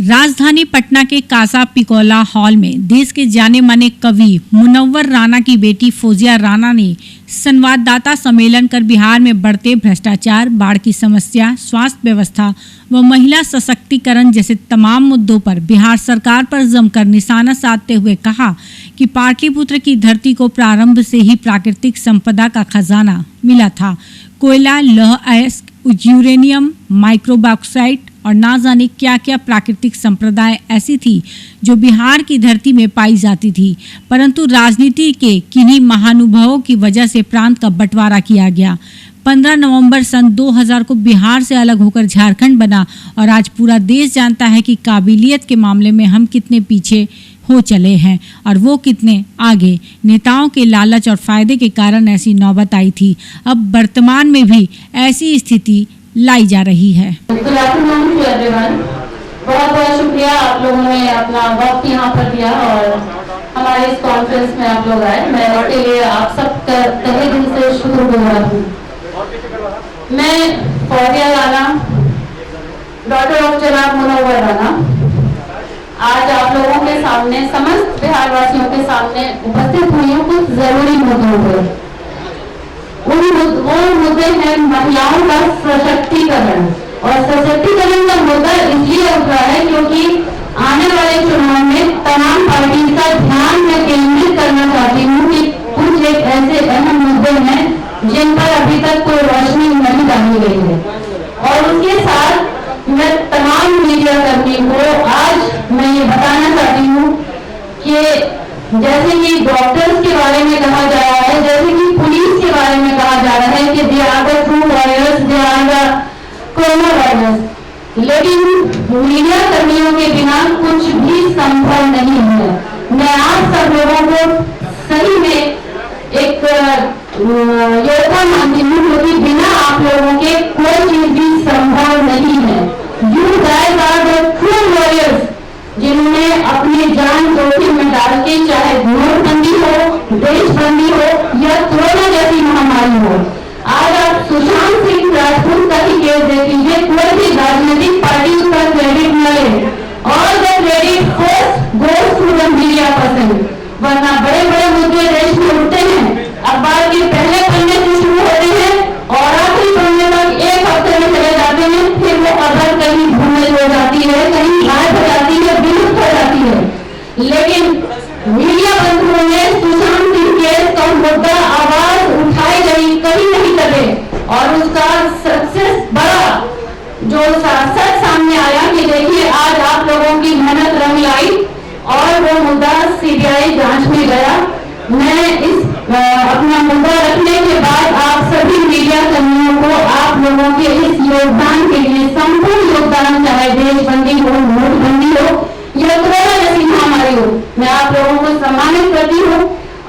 राजधानी पटना के कासा पिकोला हॉल में देश के जाने माने कवि मुनव्वर राना की बेटी फौजिया राना ने संवाददाता सम्मेलन कर बिहार में बढ़ते भ्रष्टाचार, बाढ़ की समस्या, स्वास्थ्य व्यवस्था व महिला सशक्तिकरण जैसे तमाम मुद्दों पर बिहार सरकार पर जमकर निशाना साधते हुए कहा कि पाटलिपुत्र की धरती को प्रारंभ से ही प्राकृतिक संपदा का खजाना मिला था। कोयला, लौह अयस्क, यूरेनियम, माइक्रोबॉक्साइट और ना जाने क्या क्या प्राकृतिक संप्रदाय ऐसी थी जो बिहार की धरती में पाई जाती थी, परंतु राजनीति के किन्हीं महानुभावों की वजह से प्रांत का बंटवारा किया गया। 15 नवंबर सन 2000 को बिहार से अलग होकर झारखंड बना और आज पूरा देश जानता है कि काबिलियत के मामले में हम कितने पीछे हो चले हैं और वो कितने आगे। नेताओं के लालच और फायदे के कारण ऐसी नौबत आई थी। अब वर्तमान में भी ऐसी स्थिति लाई जा रही है। बहुत बहुत शुक्रिया आप लोगों ने अपना वक्त यहाँ पर दिया और हमारे इस कॉन्फ्रेंस में आप लोग आए। मैं इसके लिए आप सब तहे दिल से शुक्रगुजार हूँ। मैं फौजिया राना, डॉटर ऑफ जनाब मुनव्वर राना, आज आप लोगों के सामने, समस्त बिहार वासियों के सामने उपस्थित हुई हूँ कुछ जरूरी मुद्दों पर। वो मुद्दे हैं महिलाओं का सशक्तिकरण, और सशक्तिकरण का मुद्दा इसलिए उठ रहा है क्योंकि आने वाले चुनाव में तमाम पार्टी का ध्यान मैं केंद्रित करना चाहती हूँ कि कुछ एक ऐसे अहम मुद्दे हैं जिन पर अभी तक कोई रोशनी नहीं डाली गई है। और उसके साथ मैं तमाम मीडिया कर्मी को आज मैं ये बताना चाहती हूँ कि जैसे कि डॉक्टर्स के बारे में कहा जा रहा है, जैसे कि पुलिस के बारे में कहा जा रहा है कि they are the true warriors, they are the corona warriors, लेकिन मीडिया कर्मियों के बिना कुछ भी संभव नहीं है। मैं आप सब लोगों को सही में एक योद्धा मानती हूँ क्योंकि बिना आप लोगों के कोई चीज भी संभव नहीं है। You guys are the true warriors, जिन्होंने अपनी जान जोखिम में डाल के, चाहे नोटबंदी हो, देशबंदी हो या कोरोना जैसी महामारी हो। आज आप सुशांत सिंह राजपूत का ही केस देख लीजिए, कोई भी राजनीतिक पार्टी उसका क्रेडिट न ले, all the credit first goes to the media person. वरना बड़े बड़े मुद्दे देश में उठते हैं, अखबार के पहले पन्ने से शुरू होते हैं और आखिरी पन्ने तक एक हफ्ते में चले जाते हैं, फिर वो खबर कहीं भूमिल हो जाती है, कहीं गायब हो जाती है, विलुप्त हो जाती है। लेकिन मीडिया बंधुओं ने सुशांत सिंह केस का मुद्दा आवाज उठाई गई, कहीं नहीं दबे, और उसका सबसे बड़ा जो सच सामने आया कि देखिए आज आप लोगों की मेहनत रंग लाई और वो मुद्दा सीबीआई जांच में गया। मैं इस अपना मुद्दा रखने के बाद आप सभी मीडिया कर्मियों को आप लोगों के इस योगदान के लिए, संपूर्ण योगदान, चाहे देशबंदी हो, नोटबंदी हो या कोरोना जैसी महामारी हो, मैं आप लोगों को सम्मानित करती हूँ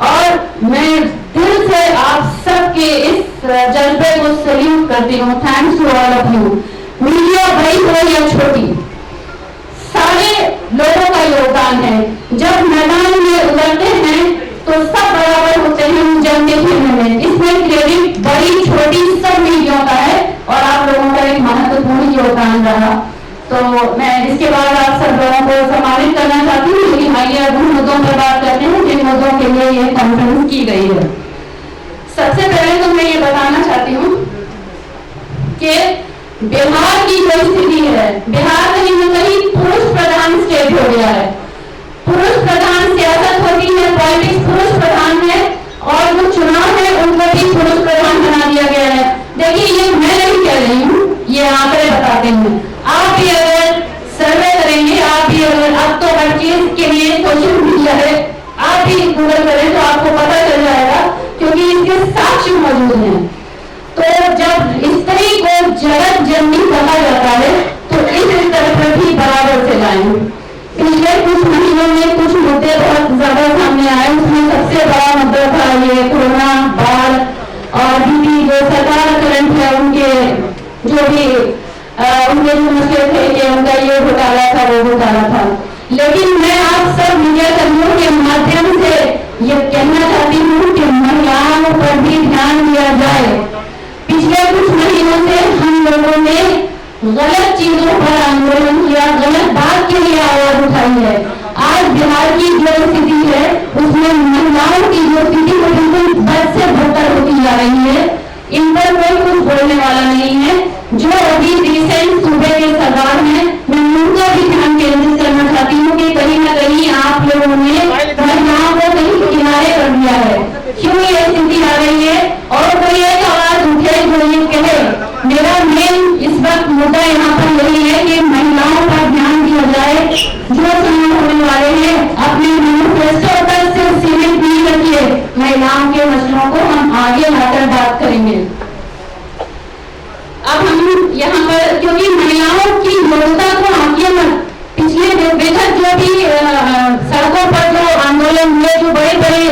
और मैं दिल से आप सबके इस जज्बे को सैल्यूट करती हूँ। Thanks to all of you. Media बड़ी हो या छोटी, सारे लोगों का योगदान है। जब मैदान में उतरते हैं तो सब बराबर होते हैं जंग के खेलने में। इसमें क्रेडिट बड़ी छोटी सब मीडिया का है और आप लोगों का एक महत्वपूर्ण योगदान रहा। तो मैं इसके बाद आप सब लोगों को सम्मानित करना चाहती हूँ, लेकिन आइए उन मुद्दों पर बात करते हैं जिन मुद्दों के लिए ये कॉन्फ्रेंस की गई है। सबसे पहले तो मैं ये बताना चाहती हूँ कि बिहार की जो स्थिति है, बिहार कहीं न कहीं पुरुष प्रधान स्टेट हो गया है। पुरुष प्रधान सियासत होती है, पॉलिटिक्स पुरुष प्रधान है और जो चुनाव है उनको भी पुरुष प्रधान बना दिया गया है। देखिए ये मैं नहीं कह रही हूँ, ये आंकड़े बताते हैं। आप भी अगर सर्वे करेंगे, आप भी अगर, अब तो हर चीज के लिए सोशल मीडिया है, आप भी गूगल करें तो आपको पता चल जाएगा क्योंकि इसके साक्ष्य मौजूद हैं। तो जब स्त्री को जगत जननी कहा जाता है तो इस स्तर पर भी बराबर से लाएं। पिछले कुछ महीनों में कुछ मुद्दे बहुत ज्यादा सामने आए, उसमें सबसे बड़ा मुद्दा था ये कोरोना, बाढ़ और बीपी जो सरकार करंट है उनके जो भी उनके जो मसले थे कि उनका ये घोटाला था, वो घोटाला था। लेकिन मैं आप सब मीडिया कर्मियों के माध्यम से ये कहना चाहती हूँ कि महिलाओं पर भी ध्यान दिया जाए। पिछले कुछ महीनों से हम लोगों ने गलत चीजों पर आंदोलन किया, गलत बात के लिए जो स्थिति को बिल्कुल बद से बदतर होती जा रही है, इन पर कोई कुछ बोलने वाला नहीं है। जो अभी रिसेंट सूबे के सरकार हैं, मैं उनका भी ध्यान केंद्रित करना चाहती हूँ कि कहीं ना कहीं आप लोगों ने महिलाओं को कहीं किनारे कर दिया है। क्यों ये स्थिति आ रही है? और कोई एक आवाज उठे जो ये कहे। मेरा मेन इस वक्त मुद्दा यहाँ पर यही है कि महिलाओं पर ध्यान दिया जाए। जो चुनाव होने वाले हैं, अपने मैनिफेस्टो पर सिर्फ सीमित नहीं रखिए। महिलाओं के मसलों को हम आगे लाकर बात करेंगे। अब हम यहाँ पर, क्योंकि महिलाओं की योग्यता को आगे पिछले बेहद जो भी सड़कों पर जो आंदोलन हुए, जो बड़े बड़े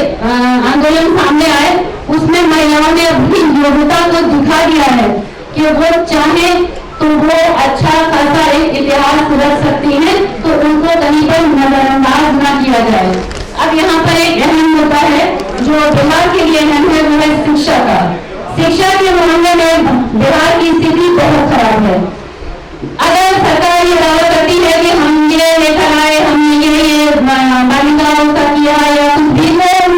आंदोलन सामने आए, उसमें महिलाओं ने अपनी योग्यता को दिखा दिया है कि वो चाहे तो वो अच्छा खासा एक इतिहास रख सकती है, तो उनको कहीं पर नजरअंदाज न किया जाए। अब यहाँ पर एक अहम मुद्दा है जो बिहार के लिए अहम है, वो है शिक्षा का। शिक्षा के मामले में बिहार की स्थिति बहुत खराब है। अगर सरकार ये दावा करती है कि हम ये लेकर आए, हमने ये बालिकाओं का किया या कुछ भी,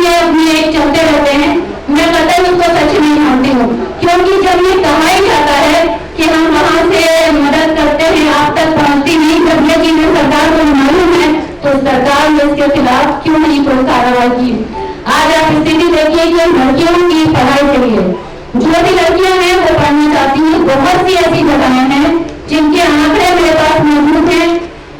ये अपने एक चलते रहते हैं, मैं कतई उसको सच नहीं मानती हूँ। क्योंकि जब ये कहा ही जाता है कि हम वहाँ से मदद करते हैं, आप तक पहुँचती नहीं, जब ये चीजें सरकार को मालूम है, तो सरकार ने इसके खिलाफ क्यों नहीं कोई कार्रवाई की? आज आप स्थिति देखिए कि लड़कियों की पढ़ाई के लिए जो भी लड़कियां हैं वो पढ़ना चाहती हैं, बहुत सी ऐसी जगहें हैं जिनके आंकड़े मेरे पास मौजूद हैं,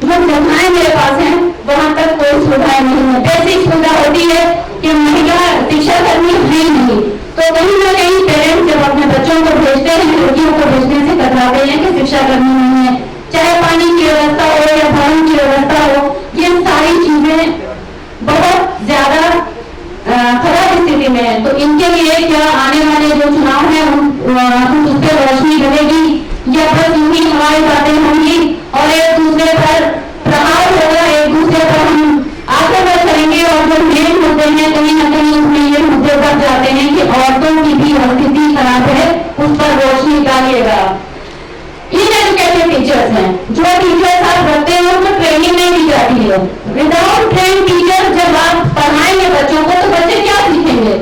जो जगहें मेरे पास हैं, वहां तक कोई सुविधाएं नहीं है। बेसिक सुविधा होती है कि महिला शिक्षा कर्मी है नहीं, तो कहीं ना कहीं पेरेंट्स जब अपने बच्चों को भेजते हैं, लड़कियों को भेजने से कतराते हैं कि शिक्षा कर्मी नहीं है। चाहे पानी की व्यवस्था हो या भवन की व्यवस्था हो, ये सारी चीजें बहुत ज्यादा खराब स्थिति में है। तो इनके लिए क्या आने वाले जो चुनाव है उस पर रोशनी बनेगी या बस यूं हमारी बातें होंगी और एक दूसरे पर प्रहार होगा, एक दूसरे पर हम आक्रमण करेंगे? और जो मेन मुद्दे हैं कहीं ना कहीं उसमें ये मुद्दे बढ़ जाते हैं कि औरतों की भी स्थिति खराब है, उस पर रोशनी डालिएगा। इनएजुकेटेड टीचर्स हैं, जो टीचर्स आप रखते हैं उनको ट्रेनिंग नहीं दी जाती है। विदाउट ट्रेन टीचर जब आप पढ़ाएंगे बच्चों को तो बच्चे क्या सीखेंगे?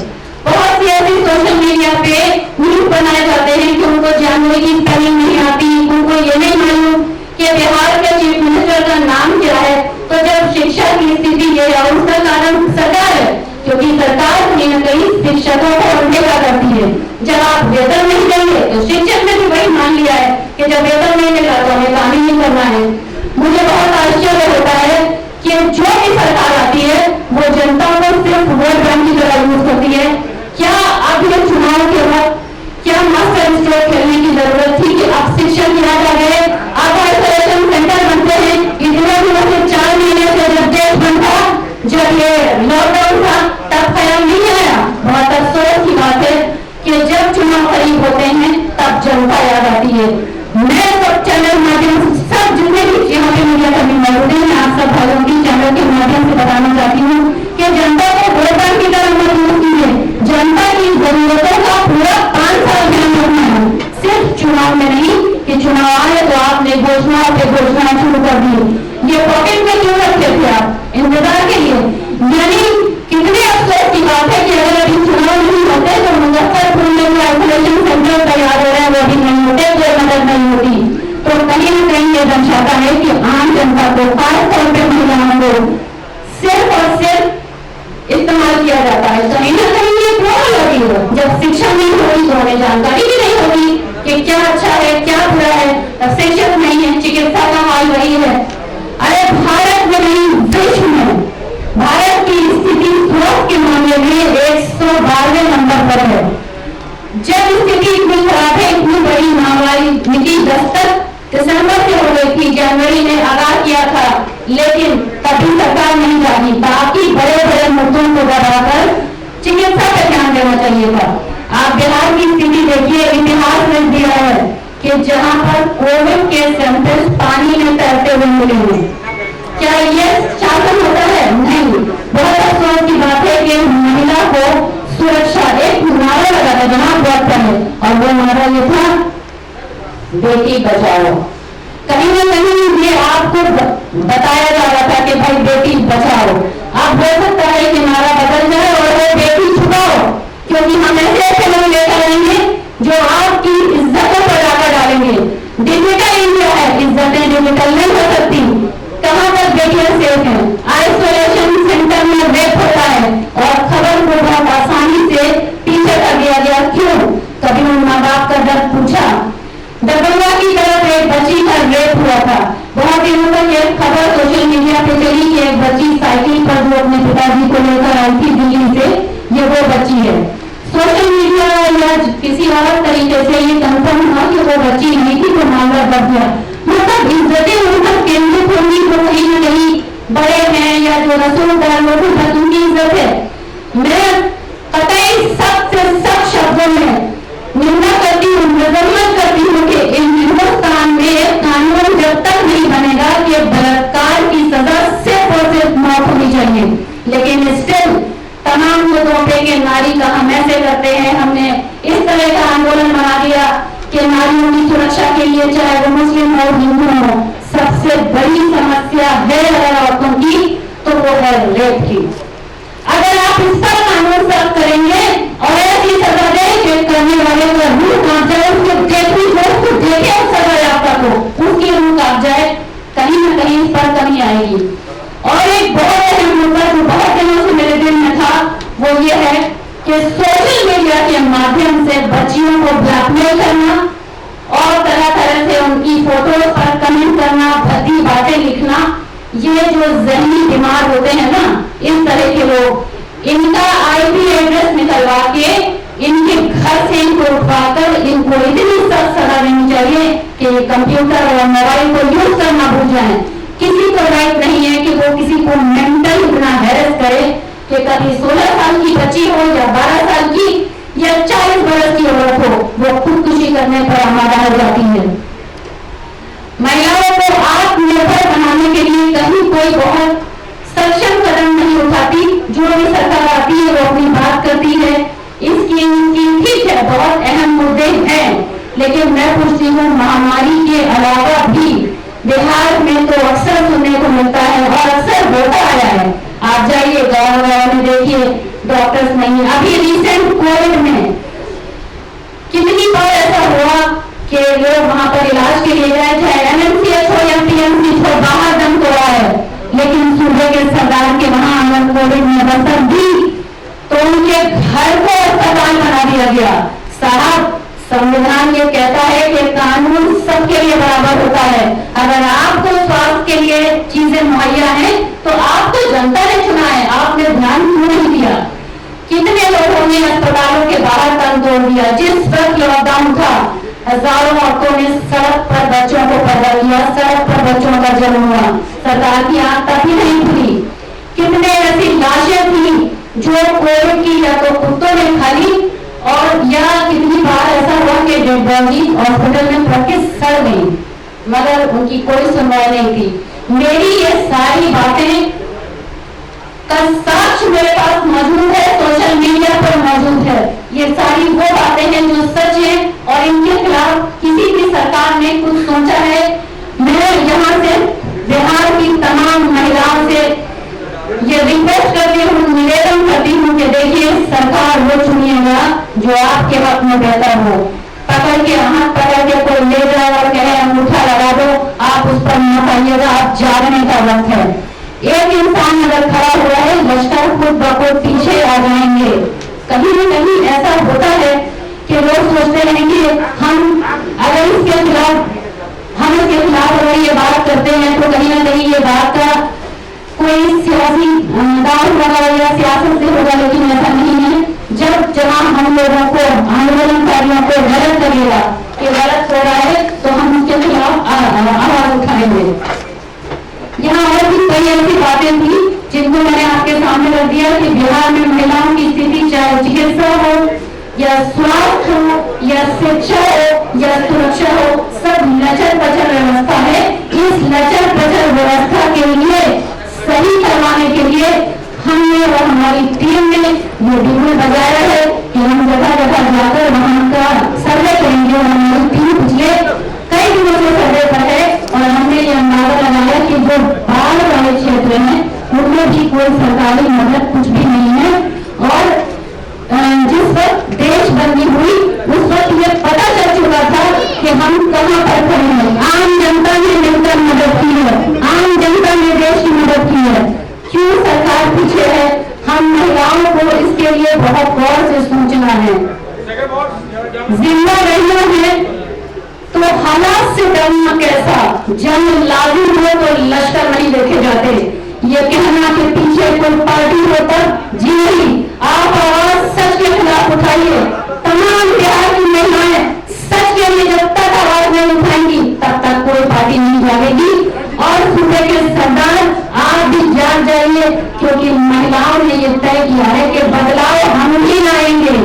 बहुत सी ऐसी सोशल मीडिया पे ग्रुप बनाए जाते हैं कि उनको जानने की स्पेलिंग नहीं आती, उनको ये नहीं मालूम कि बिहार के चीफ मिनिस्टर का नाम क्या है। तो जब शिक्षा की स्थिति ये है, उसका कारण सरकार है, क्योंकि सरकार कहीं ना कहीं शिक्षकों को अनदेखा करती है। जब आप वेतन नहीं देंगे तो शिक्षक ने भी वही मान लिया है कि जब वेतन नहीं मिला तो हमें काम ही नहीं करना है। मुझे बहुत आश्चर्य होता है कि जो भी सरकार आती है वो जनता को सिर्फ वोट बैंक की तरह यूज करती है। क्या अब ये चुनाव के वक्त क्या मास्टर स्ट्रोक खेलने की जरूरत थी कि अब शिक्षक यहाँ जा गए, अब आइसोलेशन सेंटर बनते हैं? इतने दिनों से 4 महीने से जब देश बनता, जब ये लॉकडाउन था, तब ख्याल नहीं आया। बहुत अफसोस की बात है कि जब चुनाव करीब होते हैं तब जनता याद आती है। मैं सब चैनल माध्यम से, सब जितने भी यहाँ पे मीडिया कर्मी मौजूद हैं, मैं आप सब भाइयों की चैनल के माध्यम से बताना चाहती हूँ कि जनता को वोट बैंक की तरह मत यूज कीजिए। जनता की जरूरतों का पूरा 5 साल ध्यान रखना है, सिर्फ चुनाव में नहीं कि चुनाव आए तो आपने घोषणाओं पे घोषणाएं शुरू कर दी। ये पॉकेट में क्यों रखते थे आप? इंतजार के लिए। यानी कितने अफसोस की बात है कि अगर अभी चुनाव नहीं होते तो मुजफ्फरपुर में जो आइसोलेशन सेंटर तैयार हो रहे हैं वो भी नहीं होते, कोई मदद नहीं होती। तो कहीं न कहीं ये दर्शाता है कि आम जनता को, खासतौर पर महिलाओं को सिर्फ और सिर्फ इस्तेमाल किया जाता है। कहीं न कहीं ये प्रॉब्लम होती है जब शिक्षा नहीं होगी तो हमें जानकारी भी नहीं होगी कि क्या अच्छा है क्या बुरा है। तब शिक्षक नहीं है, चिकित्सा का हाल वही है। अरे भारत में नहीं, विश्व में भारत की स्थिति स्वास्थ्य के मामले में 112वें नंबर पर है। जब स्थिति इतनी खराब है, इतनी बड़ी महामारी निकी दस्तक दिसंबर से हो गई थी, जनवरी ने आगाह किया था, लेकिन तभी सरकार नहीं जागी। बाकी बड़े बड़े मुद्दों को दबाकर चिकित्सा पर ध्यान देना चाहिए था। आप बिहार की स्थिति देखिए, इतिहास में दिया है कि जहां पर कोविड के सैंपल पानी में तैरते हुए मिले हैं। क्या ये शासन होता है? नहीं। बहुत अफसोस की बात है कि महिला को सुरक्षा, एक नारा लगा था जहां बहुत पहले, और वो नारा ये था, बेटी बचाओ। कहीं ना कहीं ये आपको बताया जा रहा था कि भाई बेटी बचाओ। अब हो सकता है कि नारा बदल जाए और वो बेटी डिजिटल नहीं हो सकती। कहाँ तक बेटियां सेफ हैं? आइसोलेशन सेंटर में रेप होता है और खबर को बहुत आसानी से पीछे कर दिया गया। क्यों? कभी उन माँ बाप का दर्द पूछा? दरभंगा की तरफ एक बच्ची का रेप हुआ था। बहुत दिनों तक ये खबर सोशल मीडिया पे चली कि एक बच्ची साइकिल पर जो अपने पिताजी को लेकर आई थी दिल्ली से, ये वो बच्ची है। सोशल मीडिया या किसी और तरीके से ये कंफर्म हुआ कि वो बच्ची नहीं थी, तो मामला बढ़ गया। मतलब इज्जतें उन पर केंद्रित होंगी तो कहीं न कहीं बड़े हैं या जो रसूलदार लोग हैं उनकी इज्जत है। मैं कतई सख्त से सख्त शब्दों में निंदा करती हूँ, मजम्मत करती हूँ कि इन हिंदुस्तान में कानून जब तक नहीं बनेगा कि बलात्कार की सजा सिर्फ और सिर्फ मौत होनी चाहिए। लेकिन स्टिल तमाम मुद्दों पे कि नारी का हम ऐसे करते हैं, हमने इस तरह का आंदोलन बना दिया कि नारियों की सुरक्षा के लिए चाहे वो मुस्लिम हो हिंदू हो, सबसे बड़ी समस्या है अगर औरतों की तो वो है रेप की। अगर आप इस पर कानून सख्त करेंगे और ऐसी सजा दें कि करने वाले का रूह कांप जाए, उसको देखे उस सजा याफ्ता को उसकी रूह कांप जाए, कहीं न कहीं इस पर कमी आएगी। और एक बहुत अहम मुद्दा जो बहुत दिनों से मेरे दिल में था वो ये है कि सोशल मीडिया के माध्यम से बच्चियों को ब्लैकमेल करना और तरह तरह से उनकी फोटो पर कमेंट करना, भद्दी बातें लिखना, ये जो जहनी बीमार होते हैं ना इस तरह के लोग, इनका आईपी एड्रेस निकलवा के इनके घर से इनको उठवाकर इनको इतनी सख्त सजा देनी चाहिए कि कंप्यूटर और मोबाइल को यूज करना भूल जाए। किसी को राइट नहीं है कि वो किसी को मेंटल इतना हैरेस करे कि कभी 16 साल की बच्ची हो या 12 साल की या 40 वर्ष की औरत हो, वो खुदकुशी करने पर आमादा हो जाती है। महिलाओं को आत्मनिर्भर बनाने के लिए कहीं कोई बहुत सक्षम कदम नहीं उठाती। जो भी सरकार आती है वो अपनी बात करती है, इसकी ठीक है बहुत अहम मुद्दे हैं, लेकिन मैं पूछती हूँ महामारी के अलावा भी बिहार में तो अक्सर सुनने को मिलता है और अक्सर होता आया है। आप जाइए गाँव में देखिए डॉक्टर्स नहीं है। अभी रिसेंट कोविड में कितनी बार ऐसा हुआ कि लोग वहां पर इलाज के लिए गए, चाहे एमएमसीएच हो या पीएमसीएच हो, बाहर दम तो है, लेकिन सूबे के सरदार के वहां अगर कोविड में बसर दी तो उनके घर को अस्पताल बना दिया गया। साहब संविधान ये कहता है कि कानून सबके लिए बराबर होता है। अगर आपको स्वास्थ्य के लिए चीजें मुहैया हैं तो आपको जनता ने चुना है, आपने ध्यान क्यों नहीं दिया? कितने लोगों ने अस्पतालों के बाहर तक तोड़ दिया। जिस वक्त लॉकडाउन था हजारों औरतों ने सड़क पर बच्चों को पैदा किया, सड़क पर बच्चों का जन्म हुआ, सरकार की आंख तभी नहीं खुली। कितने ऐसी लाशें थी जो कोविड की या तो कुत्तों ने खा ली और या कितनी बार ऐसा हुआ कि डेड बॉडी हॉस्पिटल में रख के सड़ गई, मगर उनकी कोई सुनवाई नहीं थी। मेरी ये सारी बातें का साक्ष्य मेरे पास मौजूद है, सोशल मीडिया पर मौजूद है। ये सारी वो बातें हैं जो सच है और इनके खिलाफ किसी भी सरकार ने कुछ सोचा है। मैं यहाँ से बिहार की तमाम महिलाओं से ये रिक्वेस्ट करती हूँ, निवेदन करती हूँ कि देखिए सरकार वो चुनिएगा जो आपके हक में बेहतर हो। पकड़ के हाथ पकड़ के कोई ले जाए और कहे अंगूठा लगा दो, आप उस पर मत आइएगा, आप जागने का वक्त है। एक इंसान अगर खड़ा हुआ है लश्कर खुद ब खुद पीछे आ जाएंगे। कहीं न कहीं ऐसा होता है कि लोग सोचते हैं कि हम अगर इसके खिलाफ अगर ये बात करते हैं तो कहीं ना कहीं ये बात का कोई सियासी दाव होगा या सियासत से होगा, लेकिन ऐसा नहीं है। जहाँ हम लोगों को आंदोलनकारियों को गलत करेगा कि गलत हो रहा है तो हम उसके खिलाफ आवाज उठाएंगे। यहाँ और भी कई ऐसी बातें थी जिनको मैंने आपके सामने रख दिया कि बिहार में महिलाओं की स्थिति चाहे चिकित्सा हो या स्वास्थ्य हो या शिक्षा हो या सुरक्षा हो, सब लचर पचर व्यवस्था है। इस लचर पचर व्यवस्था के लिए सही करवाने के लिए हमने और हमारी टीम ने ये बिगुल बजाया है कि हम जगह जगह जाकर वहां का सर्वे करेंगे। और हमारी टीम पिछले कई दिनों से सर्वे पर है और हमने ये अंदाजा लगाया कि जो बाढ़ वाले क्षेत्र हैं उनमें भी कोई सरकारी मदद कुछ भी नहीं है। और जिस वक्त देशबंदी हुई उस वक्त ये पता चल चुका था कि हम कहाँ पर खड़े हैं। आम जनता ने मिलकर जिम्मा रहिया है तो हालात से डरना कैसा, जंग लागू हो तो लश्कर नहीं देखे जाते। ये कहना के पीछे कोई पार्टी हो तब जी नहीं, आप आवाज सच के खिलाफ उठाइए। तमाम बिहार की महिलाएं सच के लिए जब तक आवाज नहीं उठाएंगी तब तक कोई पार्टी नहीं जागेगी। और सूबे के सरदार आप भी जाग जाइए, क्योंकि महिलाओं ने ये तय किया है कि बदलाव हम ही लाएंगे।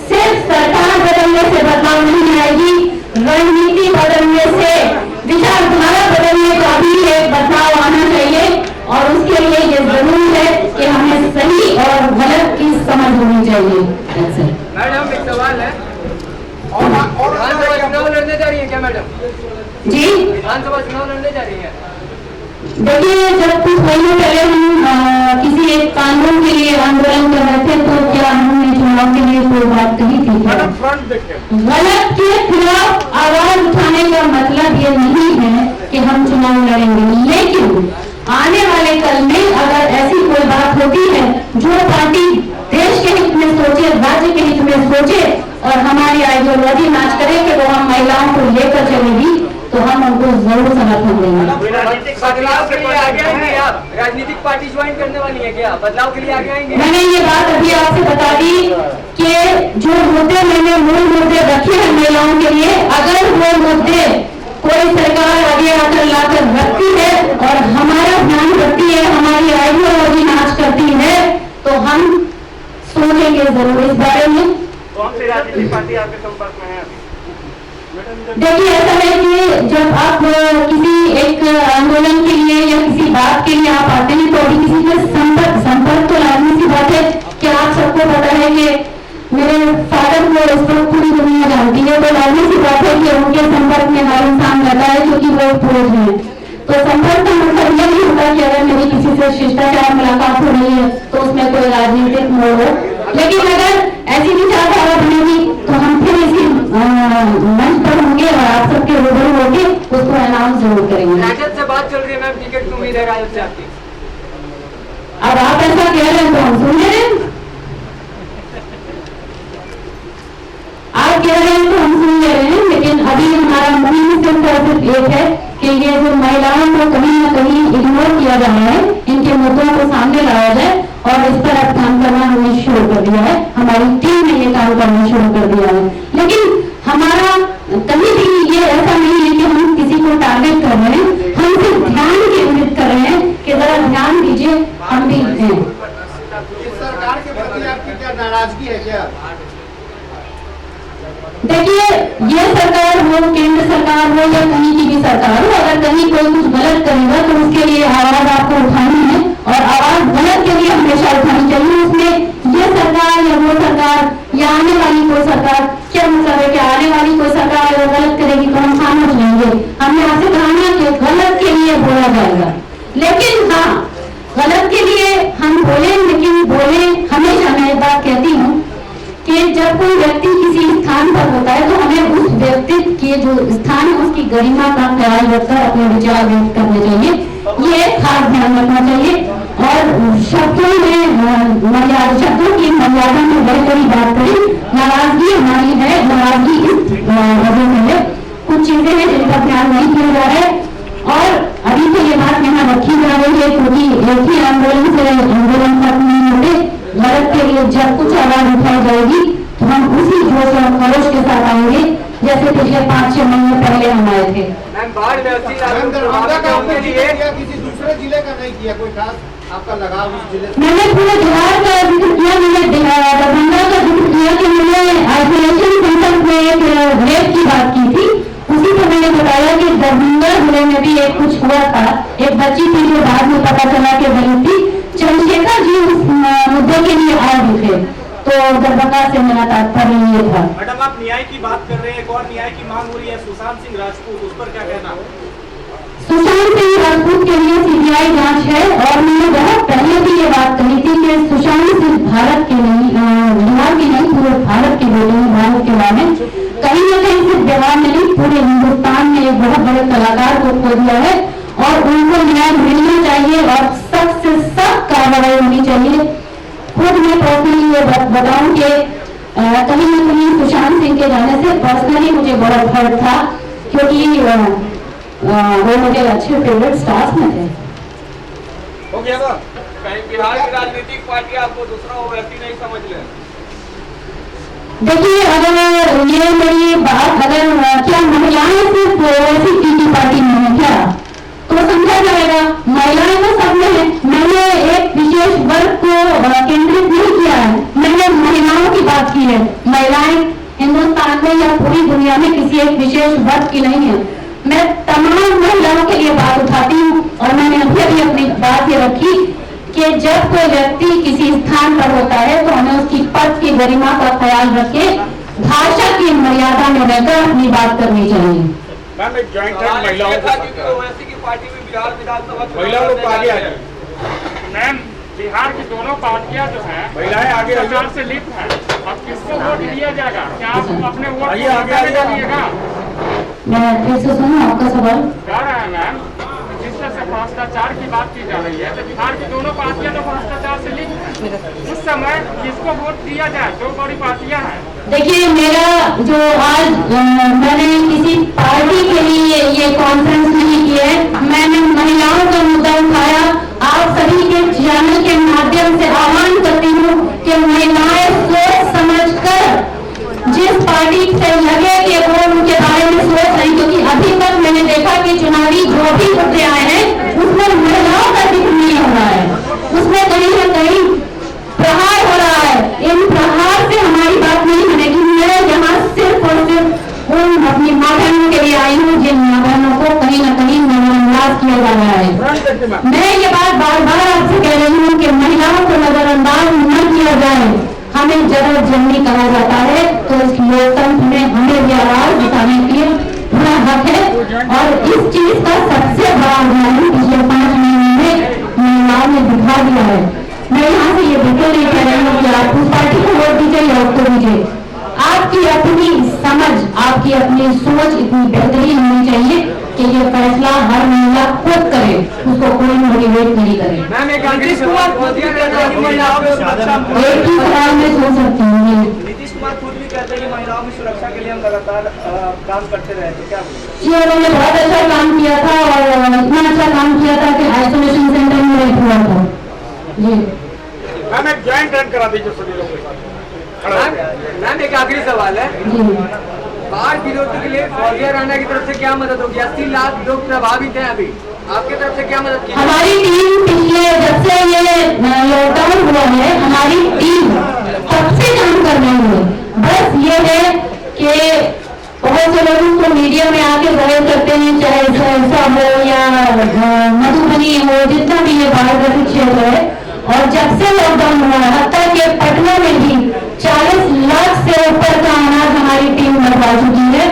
सिर्फ सरकार बदलने से बदलाव नहीं आएगी, रणनीति बदलने से, विचारधारा बदलने का भी एक बदलाव आना चाहिए। और उसके लिए ये जरूरी है कि हमें सही और गलत की समझ होनी चाहिए। मैडम एक सवाल है, और चुनाव लड़ने जा रही है क्या मैडम? जी, विधानसभा चुनाव लड़ने जा रही है? देखिए, जब कुछ महीनों पहले हम किसी एक कानून के लिए आंदोलन कर रहे थे तो क्या हमने चुनाव के लिए कोई बात कही थी? गलत के खिलाफ आवाज उठाने का मतलब ये नहीं है कि हम चुनाव लड़ेंगे, लेकिन आने वाले कल में अगर ऐसी कोई बात होती है जो पार्टी देश के हित में सोचे, राज्य के हित में सोचे और हमारी आइडियोलॉजी मैच करे कि वो हम महिलाओं को लेकर चलेगी, तो हम उनको जरूर समर्थन देंगे। बदलाव के लिए आगे आएंगे आप? राजनीतिक पार्टी ज्वाइन करने वाली है क्या? बदलाव के लिए आगे आएंगे? मैंने ये बात अभी आपसे बता दी कि जो मुद्दे मैंने मूल मुद्दे रखे हैं महिलाओं के लिए, अगर वो मुद्दे कोई सरकार आगे आकर लाकर रखती है और हमारा ध्यान रखती है, हमारी आइडियोलॉजी मैच करती है, तो हम सोचेंगे जरूर इस बारे में। कौन सी राजनीतिक पार्टी आपके संपर्क में है? देखिए, ऐसा है कि जब आप किसी एक आंदोलन के लिए या किसी बात के लिए आप आते हैं तो अभी किसी के संपर्क तो लाजमी सी बात है कि आप सबको पता है कि मेरे फादर को इस वक्त पूरी दुनिया जानती है, तो लाजमी सी बात है कि उनके संपर्क में हर इंसान रहता है क्योंकि वो फौज है। तो संपर्क का मतलब यह नहीं होता कि अगर मेरी किसी से शिष्टाचार मुलाकात हो रही है तो उसमें कोई राजनीतिक मोड़ हो, लेकिन अगर ऐसी विचारधारा बनेगी तो हम फिर इसी मंच पर होंगे और आप सबके रूबरू होंगे, उसको अनाउंस जरूर करेंगे। राजद से बात चल रही है मैम, टिकट की उम्मीद है राजद से आपकी? अब आप ऐसा कह रहे हैं तो हम सुन ले रहे हैं, आप कह रहे हैं तो हम सुन ले रहे हैं, लेकिन अभी हमारा मुहिम सिर्फ एक है कि ये जो महिलाओं को कहीं न कहीं इग्नोर किया जा रहा है, इनके मुद्दों को सामने लाया जाए और इस पर अब काम करना हमने शुरू कर दिया है। हमारी टीम ने ये काम करना शुरू कर दिया है, लेकिन हमारा कभी भी ये ऐसा नहीं है कि हम किसी को टारगेट कर रहे हैं, हम सिर्फ ध्यान केंद्रित कर रहे हैं कि जरा ध्यान दीजिए, हम भी हैं। सरकार के प्रति आपकी क्या नाराजगी है क्या? देखिए, ये सरकार हो, केंद्र सरकार हो या कहीं की भी सरकार हो, अगर कहीं कोई कुछ गलत करेगा तो उसके लिए आवाज आपको उठानी है और आवाज गलत के लिए हमेशा उठानी चाहिए। उसमें ये सरकार या वो सरकार या आने वाली कोई सरकार क्या मतलब है कि आने वाली कोई सरकार अगर गलत करेगी तो हम खामोश रहेंगे? हमने आपसे कहा ना कि गलत के लिए बोला जाएगा, लेकिन हाँ, गलत के लिए हम बोले, लेकिन बोले हमेशा। मैं एक बात कहती हूँ कि जब कोई व्यक्ति किसी स्थान पर होता है तो हमें उस व्यक्ति के जो स्थान है उसकी गरिमा का ख्याल रखकर अपने विचार व्यक्त करने चाहिए, ये खास ध्यान रखना चाहिए। और शब्दों में मर्यादा, शब्दों की मर्यादा में बड़ी बड़ी बात करी, नाराजगी हमारी है, नाराजगी इस वजह से है, कुछ चीजें हैं जिनका ध्यान नहीं किया जा रहा है और अभी तो ये बात यहाँ रखी जा रही है क्योंकि एक ही आंदोलन से आंदोलन खत्म नहीं होते। गलत के लिए जब कुछ आवाज उठाई जाएगी तो हम उसी जोश और खरोश के साथ आएंगे जैसे पिछले 5-6 महीने पहले हम आए थे। मैम, बाढ़ में 80 लाख दरभंगा का आपने जिले किया, किसी दूसरे जिले का नहीं किया? कोई खास आपका लगाव उस जिले से? मैंने पूरे बिहार का जिक्र किया, मैंने दरभंगा का जिक्र किया कि मैंने आइसोलेशन सेंटर में एक रेप की बात की थी। उसी पर मैंने बताया कि दरभंगा जिले में भी एक कुछ हुआ था, एक बच्ची थी जो बाद में पता चला कि दलित थी। चंद्रशेखर जी उस मुद्दे के लिए आए भी थे, तो दरभंगा से मेरा तात्पर्य ये था। मैडम, आप न्याय की बात कर रहे हैं, एक और न्याय की मांग हो रही है सुशांत सिंह राजपूत, उस पर क्या कहना? सुशांत सिंह राजपूत के लिए सीबीआई जांच है और मैंने बहुत पहले भी ये बात कही थी कि सुशांत सिंह भारत के नहीं, बिहार के नहीं, पूरे भारत के बेटे हैं। भारत के बारे में कहीं न कहीं सिर्फ बिहार में नहीं, पूरे हिंदुस्तान में एक बहुत बड़े कलाकार को खो दिया है और उनको न्याय मिलना चाहिए और सख्त से सख्त कार्रवाई होनी चाहिए। खुद मैं पर्सनली ये बताऊं कि कहीं न कहीं सुशांत सिंह के जाने से पर्सनली मुझे बहुत हर्ट था, क्योंकि वो मेरे अच्छे फेवरेट स्टार्स में थे। हो गया ना? कहीं बिहार की राजनीतिक पार्टी आपको दूसरा हो वैसी नहीं समझ ले। देखिए, अगर ये मेरी बात अगर क्या महिलाएं सिर्फ वैसी टीटी पार्टी में है क्या, तो समझा जाएगा। महिलाएं तो सब में है। मैंने एक विशेष वर्ग को केंद्रित नहीं किया है, मैंने महिलाओं की बात की है। महिलाएं हिंदुस्तान में या पूरी दुनिया में किसी एक विशेष वर्ग की नहीं है। मैं तमाम महिलाओं के लिए बात उठाती हूँ, और मैंने अभी अपनी बात ये रखी कि जब कोई व्यक्ति किसी स्थान पर होता है तो हमें उसकी पद की गरिमा का ख्याल रख के भाषा की मर्यादा में रहकर अपनी बात करनी चाहिए। मैम एक जॉइंट है महिलाओं ओवैसी की पार्टी में बिहार विधानसभा महिलाओं को आगे आ जाए। मैम बिहार की दोनों पार्टियां जो है महिलाएं आगे सरकार से लिप्त है। अब किसको वोट दिया जाएगा? क्या आप अपने वोट आइए, आगे को डालिएगा? मैं फिर से सुनूं आपका सवाल। कह रहे हैं मैम, जिस तरह से भ्रष्टाचार की बात की जा रही है, तो बिहार की दोनों पार्टियां तो भ्रष्टाचार से लिप्त है। उस समय किसको वोट दिया जाए? दो बड़ी पार्टियां हैं। देखिए, मेरा जो आज मैंने किसी पार्टी के लिए ये कॉन्फ्रेंस नहीं किया है, मैंने महिलाओं का मुद्दा उठाया। आप सभी के चैनल के माध्यम से आह्वान करती हूँ कि महिलाएं सोच समझकर जिस पार्टी से लगे कि वो उनके बारे में सोच रही, क्योंकि अभी तक मैंने देखा कि चुनावी जो भी मुद्दे आए हैं उसमें महिलाओं का जिक्र नहीं हो रहा है, उसमें कहीं न कहीं प्रहार हो रहा है। इन प्रहार से हमारी बात नहीं बनेगी। मैं यहाँ सिर्फ और सिर्फ उन अपनी माँ बहनों के लिए आई हूँ जिन माँ बहनों को कहीं न कहीं नजरअंदाज किया जा रहा है। मैं ये बात बार बार आपसे कह रही हूँ कि महिलाओं को नजरअंदाज न किया जाए। हमें जगह जननी कहा जाता है, तो इस लोकतंत्र में हमें भी आवाज उठाने के लिए पूरा हक है। और इस चीज का सबसे बड़ा उदाहरण पिछले 5 महीने में महिलाओं ने दिखा दिया है। मैं यहाँ से ये बिल्कुल नहीं कह रही हूँ कि आप उस पार्टी को वोट दीजिए या उसको दीजिए। आपकी अपनी समझ, आपकी अपनी सोच इतनी बेहतरीन होनी चाहिए कि ये फैसला हर महिला खुद करे, उसको कोई मोटिवेट नहीं करे। मैम एक नीतीश कुमार खुद भी कहते हैं कि महिलाओं की सुरक्षा एक ही सवाल में सोच सकती हूँ। नीतीश कुमार खुद भी कहते हैं कि महिलाओं की सुरक्षा के लिए हम लगातार काम करते रहे, तो क्या जी, उन्होंने बहुत अच्छा काम किया था, और इतना अच्छा काम किया था कि आइसोलेशन सेंटर में रह हुआ था। जी मैम एक ज्वाइंट रन करा दीजिए सभी लोग के साथ। मैम एक आखिरी सवाल है, जी बाढ़ विरोधी के लिए फौजिया राणा की तरफ से क्या मदद होगी? 80 लाख लोग प्रभावित हैं अभी, आपकी तरफ से क्या मदद की? हमारी टीम पिछले जब से ये लॉकडाउन हुआ है, हमारी टीम तब से काम कर रही है। बस ये है कि बहुत से लोग उसको मीडिया में आके जाहिर करते हैं, चाहे सहरसा हो या मधुबनी हो, जितना भी ये बाढ़ग्रस्त क्षेत्र है। और जब से लॉकडाउन हुआ है, हत्या के पटना में भी 40 लाख से ऊपर का अनाज हमारी टीम लगवा चुकी है।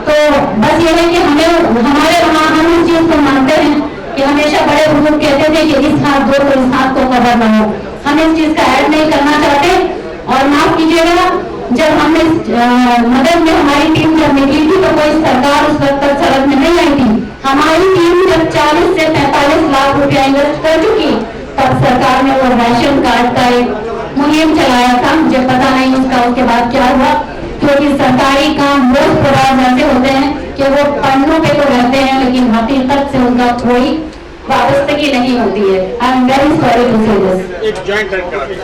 तो बस ये है कि हमें हमारे वहाँ हम इस चीज को मानते हैं कि हमेशा बड़े बुजुर्ग कहते थे कि इस हाथ दो तो इस हाथ को कवर बनाओ। हम इस चीज का ऐड नहीं करना चाहते, और माफ कीजिएगा, जब हमने मदद में हमारी टीम जब निकली थी तो कोई सरकार उस वक्त तक सड़क में नहीं आई थी। हमारी टीम जब 40 से 45 लाख रुपया इन्वेस्ट कर चुकी, तब सरकार ने वो राशन कार्ड का एक मुहिम चलाया था। मुझे पता नहीं उसका उसके बाद क्या हुआ, क्योंकि सरकारी काम रोज प्रभाव ऐसे होते हैं कि वो पन्नों पे तो रहते हैं, लेकिन हकीकत से उनका कोई वाबस्तगी नहीं होती है। I am very sorry to say this. एक ज्वाइंट रन करा दीजिए।